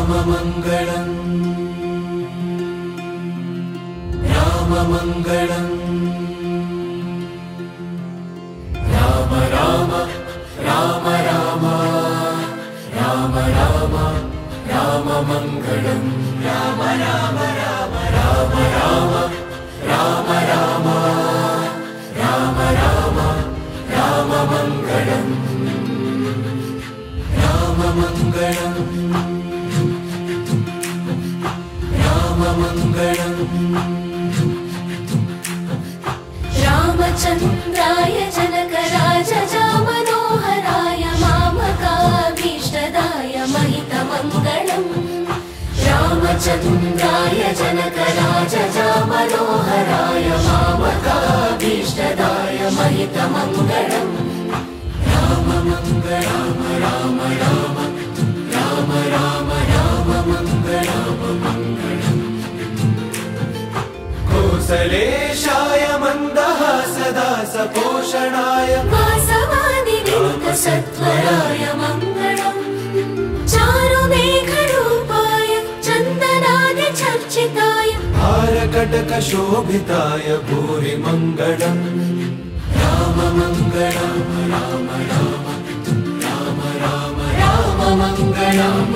राममङ्गलम् राममङ्गलम् Ram Ram Ram Ram Ram Ram राममङ्गलम् Ram Ram Ram Ram Ram Ram Ram Ram Ram राममङ्गलम् राममङ्गलम् राममङ्गलम् रामचन्द्राय जनकराजजामनोहराय मामकाभीष्टदाय महितमङ्गलम् रामचन्द्राय जनकराजजामनोहराय मामकाभीष्टदाय महितमङ्गलम् राममङ्गलम् Ram Ram Ram Ram राममङ्गलम् कौसलेशाय मन्दहासदासपोषणाय वासवादिविमुक्तसत्वराय Mangalam चारुमेघरूपाय चन्दनादिचर्चिताय हारकटकशोभिताय भूरिमङ्गलम् राममङ्गलम् Ram Ram Ram Ram राममङ्गलम्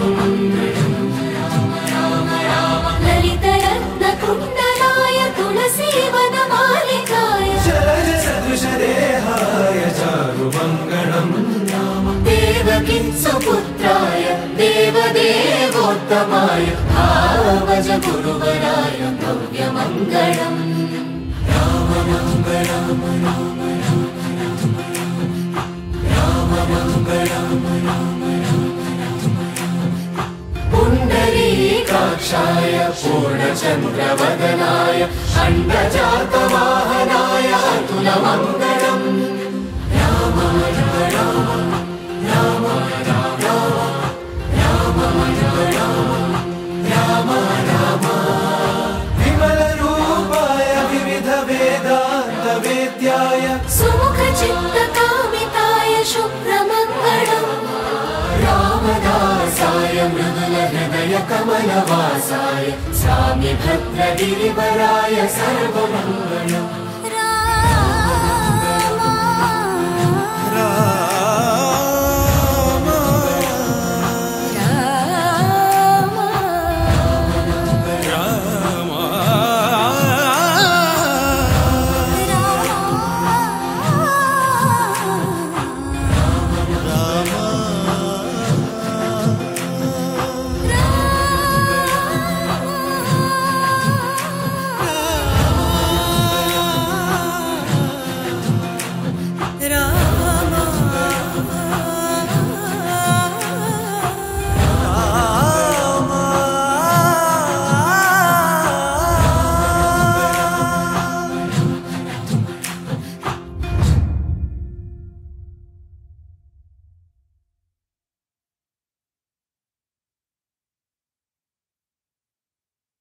ललितरत्नकुण्डलाय तुलसीवनमालिकाय जलजसदृशदेहाय चारुमङ्गलम् Devaki सुपुत्राय देवदेवोत्तमाय भावजगुरुवराय भव्यमङ्गलम् राममङ्गलम् राममङ्गलम् पुण्डरीकाक्षाय पूर्णचन्द्रवदनाय अण्डजातवाहनाय अतुलमङ्गलम् राममङ्गलम् Ram Ram राममङ्गलम् Ram Ram विमलरूपाय विविधवेदान्तवेद्याय सुमुखचित्तकामिताय शुभ्रमङ्गलम् रामदासाय मृदुलहृदयकमलवासाय स्वामिभद्रगिरिवराय सर्वमङ्गलम्